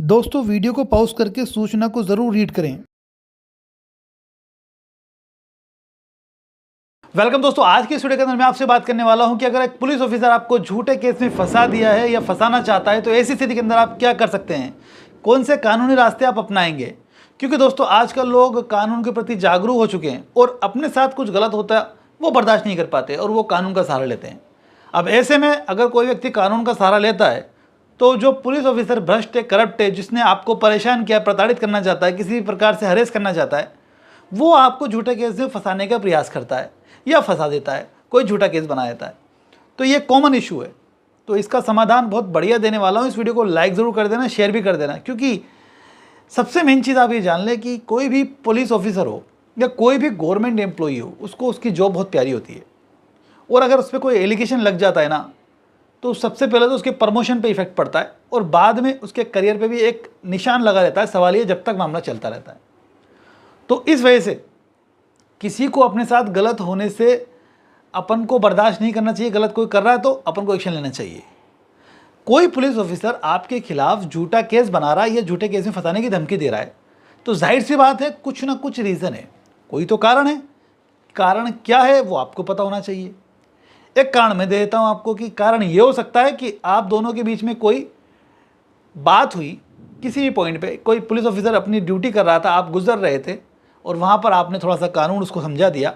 दोस्तों वीडियो को पॉज करके सूचना को ज़रूर रीड करें। वेलकम दोस्तों, आज की इस वीडियो के अंदर मैं आपसे बात करने वाला हूं कि अगर एक पुलिस ऑफिसर आपको झूठे केस में फंसा दिया है या फंसाना चाहता है तो ऐसी स्थिति के अंदर आप क्या कर सकते हैं, कौन से कानूनी रास्ते आप अपनाएंगे। क्योंकि दोस्तों आजकल लोग कानून के प्रति जागरूक हो चुके हैं और अपने साथ कुछ गलत होता है वो बर्दाश्त नहीं कर पाते और वो कानून का सहारा लेते हैं। अब ऐसे में अगर कोई व्यक्ति कानून का सहारा लेता है तो जो पुलिस ऑफिसर भ्रष्ट है, करप्ट है, जिसने आपको परेशान किया, प्रताड़ित करना चाहता है, किसी भी प्रकार से हरेस करना चाहता है, वो आपको झूठे केस में फंसाने का प्रयास करता है या फंसा देता है, कोई झूठा केस बना देता है। तो ये कॉमन इशू है। तो इसका समाधान बहुत बढ़िया देने वाला हूँ। इस वीडियो को लाइक ज़रूर कर देना, शेयर भी कर देना, क्योंकि सबसे मेन चीज़ आप ये जान लें कि कोई भी पुलिस ऑफिसर हो या कोई भी गवर्नमेंट एम्प्लॉई हो, उसको उसकी जॉब बहुत प्यारी होती है। और अगर उस पर कोई एलिगेशन लग जाता है ना, तो सबसे पहले तो उसके प्रमोशन पे इफेक्ट पड़ता है और बाद में उसके करियर पे भी एक निशान लगा रहता है। सवाल ये जब तक मामला चलता रहता है। तो इस वजह से किसी को अपने साथ गलत होने से अपन को बर्दाश्त नहीं करना चाहिए। गलत कोई कर रहा है तो अपन को एक्शन लेना चाहिए। कोई पुलिस ऑफिसर आपके खिलाफ झूठा केस बना रहा है या झूठे केस में फंसाने की धमकी दे रहा है तो जाहिर सी बात है कुछ ना कुछ रीज़न है, कोई तो कारण है। कारण क्या है वो आपको पता होना चाहिए। एक कारण मैं दे देता हूं आपको कि कारण ये हो सकता है कि आप दोनों के बीच में कोई बात हुई, किसी भी पॉइंट पे कोई पुलिस ऑफिसर अपनी ड्यूटी कर रहा था, आप गुजर रहे थे और वहाँ पर आपने थोड़ा सा कानून उसको समझा दिया।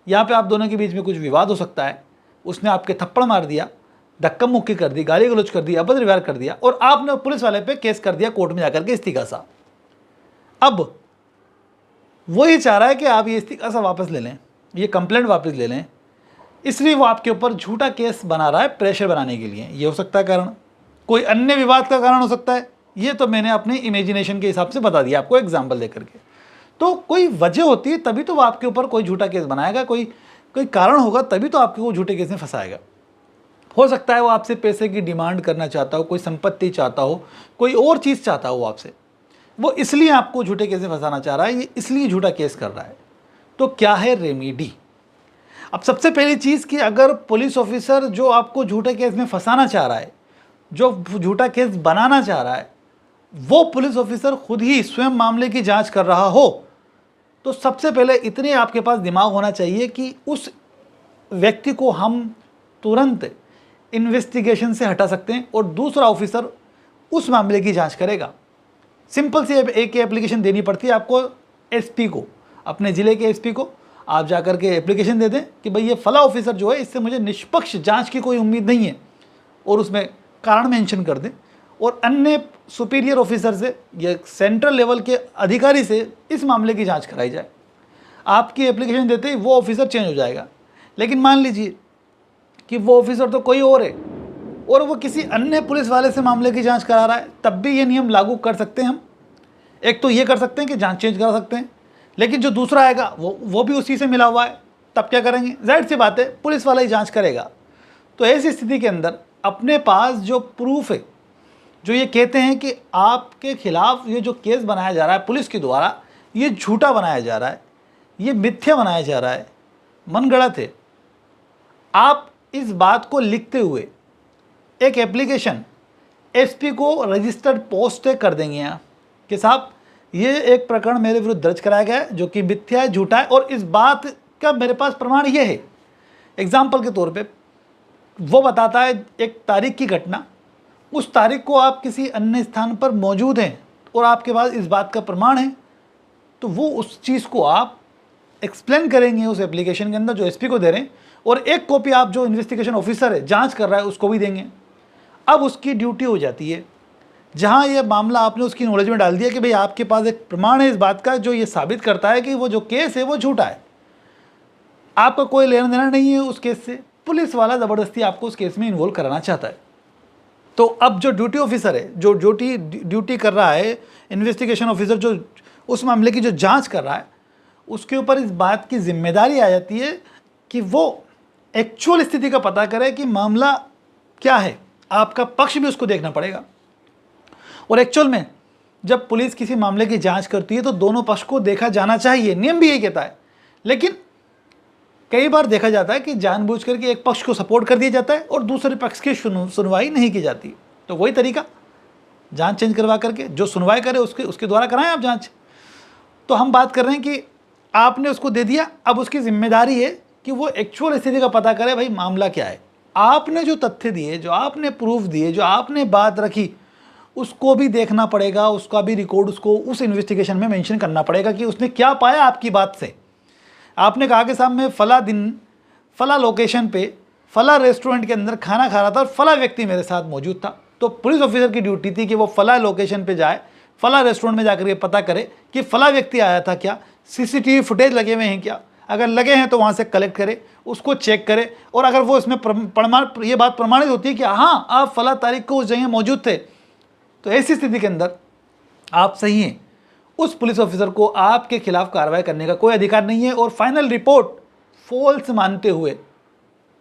यहाँ पे आप दोनों के बीच में कुछ विवाद हो सकता है। उसने आपके थप्पड़ मार दिया, धक्का मुक्की कर दी, गाली गलौज कर दी, अभद्र व्यवहार कर दिया और आपने पुलिस वाले पे केस कर दिया कोर्ट में जाकर के इस्तीकासा। अब वो ये चाह रहा है कि आप ये इस्तीकासा वापस ले लें, ये कंप्लेंट वापस ले लें, इसलिए वो आपके ऊपर झूठा केस बना रहा है प्रेशर बनाने के लिए। ये हो सकता है कारण। कोई अन्य विवाद का कारण हो सकता है। ये तो मैंने अपने इमेजिनेशन के हिसाब से बता दिया आपको एग्जाम्पल दे करके। तो कोई वजह होती है तभी तो वो आपके ऊपर कोई झूठा केस बनाएगा। कोई कोई कारण होगा तभी तो आपको वो झूठे केस में फंसाएगा। हो सकता है वो आपसे पैसे की डिमांड करना चाहता हो, कोई संपत्ति चाहता हो, कोई और चीज़ चाहता हो आपसे। वो इसलिए आपको झूठे केस में फंसाना चाह रहा है, ये इसलिए झूठा केस कर रहा है। तो क्या है रेमेडी। अब सबसे पहली चीज़ कि अगर पुलिस ऑफिसर जो आपको झूठे केस में फंसाना चाह रहा है, जो झूठा केस बनाना चाह रहा है, वो पुलिस ऑफिसर खुद ही स्वयं मामले की जांच कर रहा हो, तो सबसे पहले इतने आपके पास दिमाग होना चाहिए कि उस व्यक्ति को हम तुरंत इन्वेस्टिगेशन से हटा सकते हैं और दूसरा ऑफिसर उस मामले की जांच करेगा। सिंपल सी एक एप्लीकेशन देनी पड़ती है आपको एसपी को, अपने ज़िले के एसपी को। आप जाकर के एप्लीकेशन दे दें कि भाई ये फला ऑफिसर जो है, इससे मुझे निष्पक्ष जांच की कोई उम्मीद नहीं है, और उसमें कारण मेंशन कर दें। और अन्य सुपीरियर ऑफिसर से या सेंट्रल लेवल के अधिकारी से इस मामले की जांच कराई जाए। आपकी एप्लीकेशन देते ही वो ऑफिसर चेंज हो जाएगा। लेकिन मान लीजिए कि वो ऑफिसर तो कोई और है और वो किसी अन्य पुलिस वाले से मामले की जाँच करा रहा है, तब भी ये नियम लागू कर सकते हैं हम। एक तो ये कर सकते हैं कि जाँच चेंज करा सकते हैं, लेकिन जो दूसरा आएगा वो भी उसी से मिला हुआ है, तब क्या करेंगे। जाहिर सी बात है पुलिस वाला ही जांच करेगा। तो ऐसी स्थिति के अंदर अपने पास जो प्रूफ है, जो ये कहते हैं कि आपके खिलाफ ये जो केस बनाया जा रहा है पुलिस के द्वारा, ये झूठा बनाया जा रहा है, ये मिथ्या बनाया जा रहा है, मनगढ़ंत है, आप इस बात को लिखते हुए एक एप्लीकेशन एसपी को रजिस्टर्ड पोस्ट कर देंगे यहाँ कि साहब ये एक प्रकरण मेरे विरुद्ध दर्ज कराया गया है जो कि मिथ्या है, झूठा है, और इस बात का मेरे पास प्रमाण ये है। एग्जाम्पल के तौर पे वो बताता है एक तारीख की घटना, उस तारीख को आप किसी अन्य स्थान पर मौजूद हैं और आपके पास इस बात का प्रमाण है, तो वो उस चीज़ को आप एक्सप्लेन करेंगे उस एप्लीकेशन के अंदर जो एसपी को दे रहे हैं, और एक कॉपी आप जो इन्वेस्टिगेशन ऑफिसर है, जाँच कर रहा है, उसको भी देंगे। अब उसकी ड्यूटी हो जाती है, जहाँ ये मामला आपने उसकी नॉलेज में डाल दिया कि भाई आपके पास एक प्रमाण है इस बात का जो ये साबित करता है कि वो जो केस है वो झूठा है, आपका कोई लेना देना नहीं है उस केस से, पुलिस वाला ज़बरदस्ती आपको उस केस में इन्वॉल्व कराना चाहता है। तो अब जो ड्यूटी ऑफिसर है, जो ड्यूटी कर रहा है, इन्वेस्टिगेशन ऑफिसर जो उस मामले की जो जाँच कर रहा है, उसके ऊपर इस बात की जिम्मेदारी आ जाती है कि वो एक्चुअल स्थिति का पता करे कि मामला क्या है। आपका पक्ष भी उसको देखना पड़ेगा। और एक्चुअल में जब पुलिस किसी मामले की जांच करती है तो दोनों पक्ष को देखा जाना चाहिए, नियम भी यही कहता है। लेकिन कई बार देखा जाता है कि जानबूझ करके एक पक्ष को सपोर्ट कर दिया जाता है और दूसरे पक्ष की सुनवाई नहीं की जाती। तो वही तरीका जांच चेंज करवा करके, जो सुनवाई करे उसके द्वारा कराएं आप जांच। तो हम बात कर रहे हैं कि आपने उसको दे दिया, अब उसकी जिम्मेदारी है कि वो एक्चुअल स्थिति का पता करे, भाई मामला क्या है। आपने जो तथ्य दिए, जो आपने प्रूफ दिए, जो आपने बात रखी, उसको भी देखना पड़ेगा, उसका भी रिकॉर्ड उसको उस इन्वेस्टिगेशन में मेंशन करना पड़ेगा कि उसने क्या पाया आपकी बात से। आपने कहा कि साहब मैं फला दिन फला लोकेशन पे फला रेस्टोरेंट के अंदर खाना खा रहा था और फला व्यक्ति मेरे साथ मौजूद था। तो पुलिस ऑफिसर की ड्यूटी थी कि वो फला लोकेशन पे जाए, फला रेस्टोरेंट में जाकर ये पता करे कि फला व्यक्ति आया था क्या, सीसीटीवी फुटेज लगे हुए हैं क्या, अगर लगे हैं तो वहाँ से कलेक्ट करे, उसको चेक करे, और अगर वो इसमें ये बात प्रमाणित होती है कि हाँ आप फला तारीख को उस जगह मौजूद थे, तो ऐसी स्थिति के अंदर आप सही हैं। उस पुलिस ऑफिसर को आपके खिलाफ कार्रवाई करने का कोई अधिकार नहीं है, और फाइनल रिपोर्ट फॉल्स मानते हुए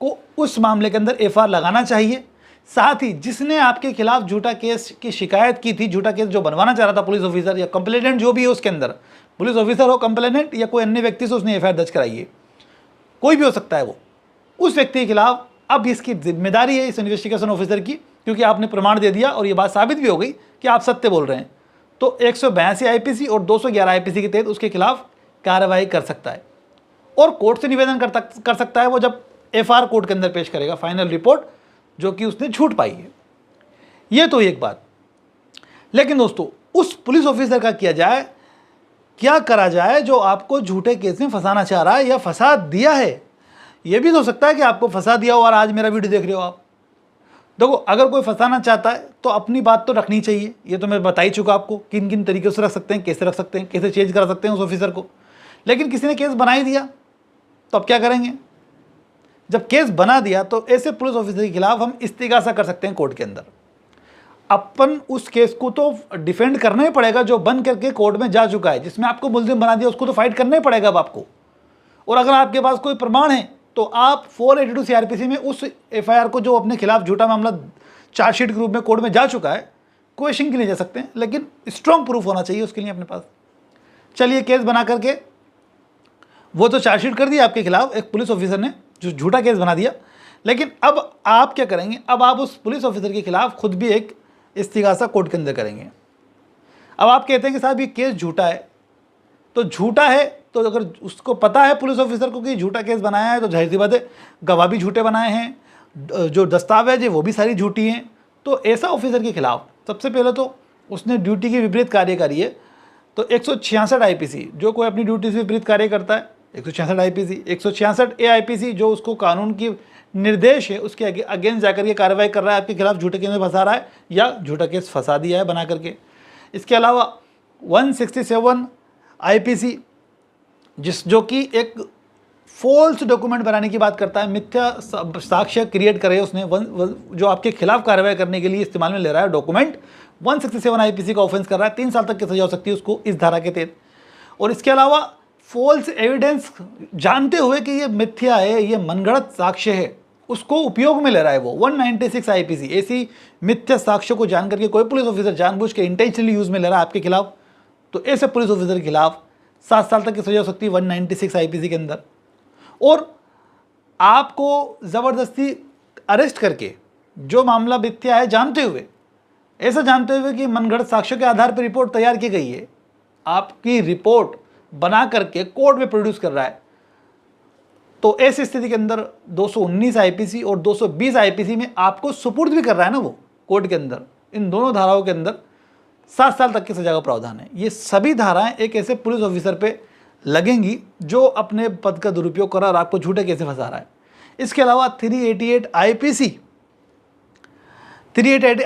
को उस मामले के अंदर एफआईआर लगाना चाहिए। साथ ही जिसने आपके खिलाफ झूठा केस की शिकायत की थी, झूठा केस जो बनवाना चाह रहा था पुलिस ऑफिसर या कंप्लेनेंट जो भी है उसके अंदर, पुलिस ऑफिसर हो, कंप्लेनेंट या कोई अन्य व्यक्ति से उसने एफआईआर दर्ज कराई है, कोई भी हो सकता है वो, उस व्यक्ति के खिलाफ अब इसकी जिम्मेदारी है इस इन्वेस्टिगेशन ऑफिसर की, क्योंकि आपने प्रमाण दे दिया और ये बात साबित भी हो गई कि आप सत्य बोल रहे हैं। तो 182 आईपीसी और 211 आईपीसी के तहत उसके खिलाफ कार्रवाई कर सकता है, और कोर्ट से निवेदन कर सकता है वो जब एफआईआर कोर्ट के अंदर पेश करेगा फाइनल रिपोर्ट जो कि उसने झूठ पाई है। ये तो एक बात। लेकिन दोस्तों उस पुलिस ऑफिसर का क्या करा जाए जो आपको झूठे केस में फंसाना चाह रहा है या फंसा दिया है। ये भी हो सकता है कि आपको फंसा दिया हो और आज मेरा वीडियो देख रहे हो आप। देखो, अगर कोई फंसाना चाहता है तो अपनी बात तो रखनी चाहिए, ये तो मैं बता ही चुका आपको किन किन तरीके से रख सकते हैं, कैसे रख सकते हैं, कैसे चेंज करा सकते हैं उस ऑफिसर को। लेकिन किसी ने केस बना ही दिया तो अब क्या करेंगे। जब केस बना दिया तो ऐसे पुलिस ऑफिसर के खिलाफ हम इस्तिगासा कर सकते हैं कोर्ट के अंदर। अपन उस केस को तो डिफेंड करना ही पड़ेगा जो बन करके कोर्ट में जा चुका है, जिसमें आपको मुलजिम बना दिया उसको तो फाइट करना ही पड़ेगा अब आपको। और अगर आपके पास कोई प्रमाण है तो आप 482 सीआरपीसी में उस एफआईआर को जो अपने खिलाफ झूठा मामला चार्जशीट के रूप में कोर्ट में जा चुका है, क्वेश्चन के लिए जा सकते हैं, लेकिन स्ट्रॉन्ग प्रूफ होना चाहिए उसके लिए अपने पास। चलिए केस बना करके वो तो चार्जशीट कर दिया आपके खिलाफ एक पुलिस ऑफिसर ने जो झूठा केस बना दिया, लेकिन अब आप क्या करेंगे, अब आप उस पुलिस ऑफिसर के खिलाफ खुद भी एक इस्तिगासा कोर्ट के अंदर करेंगे। अब आप कहते हैं कि साहब ये केस झूठा है, तो झूठा है तो अगर उसको पता है पुलिस ऑफिसर को कि झूठा केस बनाया है तो जाहिर सी बात है गवाह भी झूठे बनाए हैं, जो दस्तावेज है वो भी सारी झूठी हैं। तो ऐसा ऑफिसर के खिलाफ सबसे पहले तो उसने ड्यूटी की विपरीत कार्य करी है, तो 166 आईपीसी जो कोई अपनी ड्यूटी से विपरीत कार्य करता है, 166 आईपीसी, 166 ए आईपीसी जो उसको कानून की निर्देश है उसके अगेंस्ट जाकर के कार्रवाई कर रहा है, आपके खिलाफ झूठे केस में फंसा रहा है या झूठा केस फंसा दिया है बना करके। इसके अलावा 167 आईपीसी जो कि एक फॉल्स डॉक्यूमेंट बनाने की बात करता है, मिथ्या साक्ष्य क्रिएट करे उसने, जो आपके खिलाफ कार्रवाई करने के लिए इस्तेमाल में ले रहा है डॉक्यूमेंट, 167 आईपीसी का ऑफेंस कर रहा है, 3 साल तक की सजा हो सकती है उसको इस धारा के तहत। और इसके अलावा फॉल्स एविडेंस जानते हुए कि ये मिथ्या है, ये मनगढ़ंत साक्ष्य है, उसको उपयोग में ले रहा है वो 196 आईपीसी। ऐसी मिथ्या साक्ष्य को जान करके कोई पुलिस ऑफिसर जानबूझ के इंटेंशनली यूज में ले रहा है आपके खिलाफ, तो ऐसे पुलिस ऑफिसर के खिलाफ 7 साल तक की सजा हो सकती है 196 आईपीसी के अंदर। और आपको ज़बरदस्ती अरेस्ट करके जो मामला मिथ्या है जानते हुए, ऐसा जानते हुए कि मनगढ़ंत साक्ष्यों के आधार पर रिपोर्ट तैयार की गई है, आपकी रिपोर्ट बना करके कोर्ट में प्रोड्यूस कर रहा है, तो ऐसी स्थिति के अंदर 219 आईपीसी और 220 आईपीसी में आपको सुपुर्द भी कर रहा है ना वो कोर्ट के अंदर। इन दोनों धाराओं के अंदर 7 साल तक की सजा का प्रावधान है। ये सभी धाराएं एक ऐसे पुलिस ऑफिसर पे लगेंगी जो अपने पद का दुरुपयोग कर रहा है और आपको झूठे कैसे फंसा रहा है। इसके अलावा 388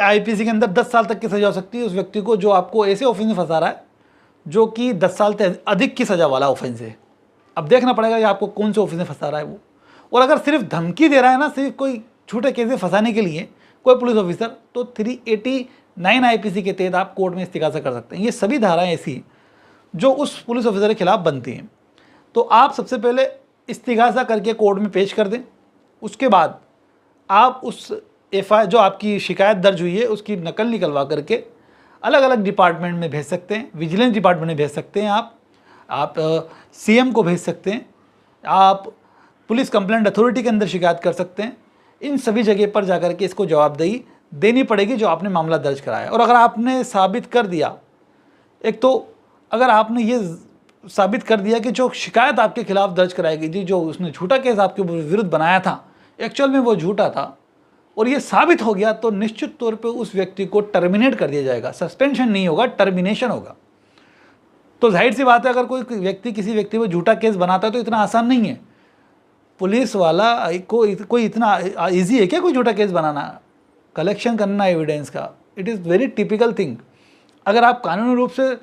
आईपीसी के अंदर 10 साल तक की सजा हो सकती है उस व्यक्ति को जो आपको ऐसे ऑफेंस में फंसा रहा है जो कि 10 साल से अधिक की सजा वाला ऑफेंस है। अब देखना पड़ेगा कि आपको कौन से ऑफेंस में फंसा रहा है वो। और अगर सिर्फ धमकी दे रहा है ना, सिर्फ कोई झूठे केस में फंसाने के लिए कोई पुलिस ऑफिसर, तो 389 आईपीसी के तहत आप कोर्ट में इस्तिगासा कर सकते हैं। ये सभी धाराएं ऐसी जो उस पुलिस ऑफिसर के खिलाफ बनती हैं। तो आप सबसे पहले इस्तिगासा करके कोर्ट में पेश कर दें, उसके बाद आप उस एफआईआर जो आपकी शिकायत दर्ज हुई है उसकी नकल निकलवा करके अलग अलग डिपार्टमेंट में भेज सकते हैं। विजिलेंस डिपार्टमेंट में भेज सकते हैं, आप सीएम को भेज सकते हैं, आप पुलिस कंप्लेंट अथॉरिटी के अंदर शिकायत कर सकते हैं। इन सभी जगह पर जाकर के इसको जवाबदेही देनी पड़ेगी जो आपने मामला दर्ज कराया। और अगर आपने साबित कर दिया, एक तो अगर आपने ये साबित कर दिया कि जो शिकायत आपके खिलाफ दर्ज कराई गई थी, जो उसने झूठा केस आपके विरुद्ध बनाया था, एक्चुअल में वो झूठा था, और ये साबित हो गया, तो निश्चित तौर पे उस व्यक्ति को टर्मिनेट कर दिया जाएगा। सस्पेंशन नहीं होगा, टर्मिनेशन होगा। तो जाहिर सी बात है, अगर कोई व्यक्ति किसी व्यक्ति पर झूठा केस बनाता है तो इतना आसान नहीं है। पुलिस वाला को कोई इतना ईजी है क्या कोई झूठा केस बनाना, कलेक्शन करना एविडेंस का? It is very typical thing. अगर आप कानूनी रूप से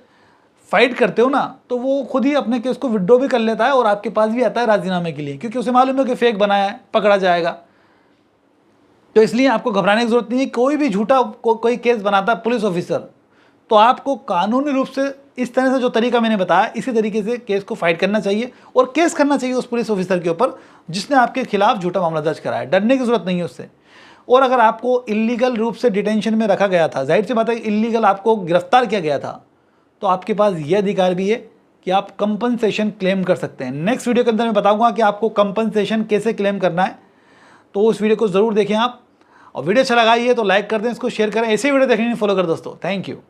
फाइट करते हो ना, तो वो खुद ही अपने केस को विड्रॉ भी कर लेता है और आपके पास भी आता है राजीनामे के लिए, क्योंकि उसे मालूम है कि फेक बनाया है, पकड़ा जाएगा। तो इसलिए आपको घबराने की जरूरत नहीं है। कोई भी झूठा कोई केस बनाता है पुलिस ऑफिसर, तो आपको कानूनी रूप से इस तरह से जो तरीका मैंने बताया, इसी तरीके से केस को फाइट करना चाहिए और केस करना चाहिए उस पुलिस ऑफिसर के ऊपर जिसने आपके खिलाफ झूठा मामला दर्ज कराया। डरने की जरूरत नहीं है उससे। और अगर आपको इलीगल रूप से डिटेंशन में रखा गया था, जाहिर सी बात है इलीगल आपको गिरफ्तार किया गया था, तो आपके पास यह अधिकार भी है कि आप कंपनसेशन क्लेम कर सकते हैं। नेक्स्ट वीडियो के अंदर मैं बताऊंगा कि आपको कंपनसेशन कैसे क्लेम करना है, तो उस वीडियो को ज़रूर देखें आप। और वीडियो अच्छा लगा ये तो लाइक कर दें, इसको शेयर करें। ऐसे वीडियो देखने के लिए फॉलो कर दोस्तों। Thank you.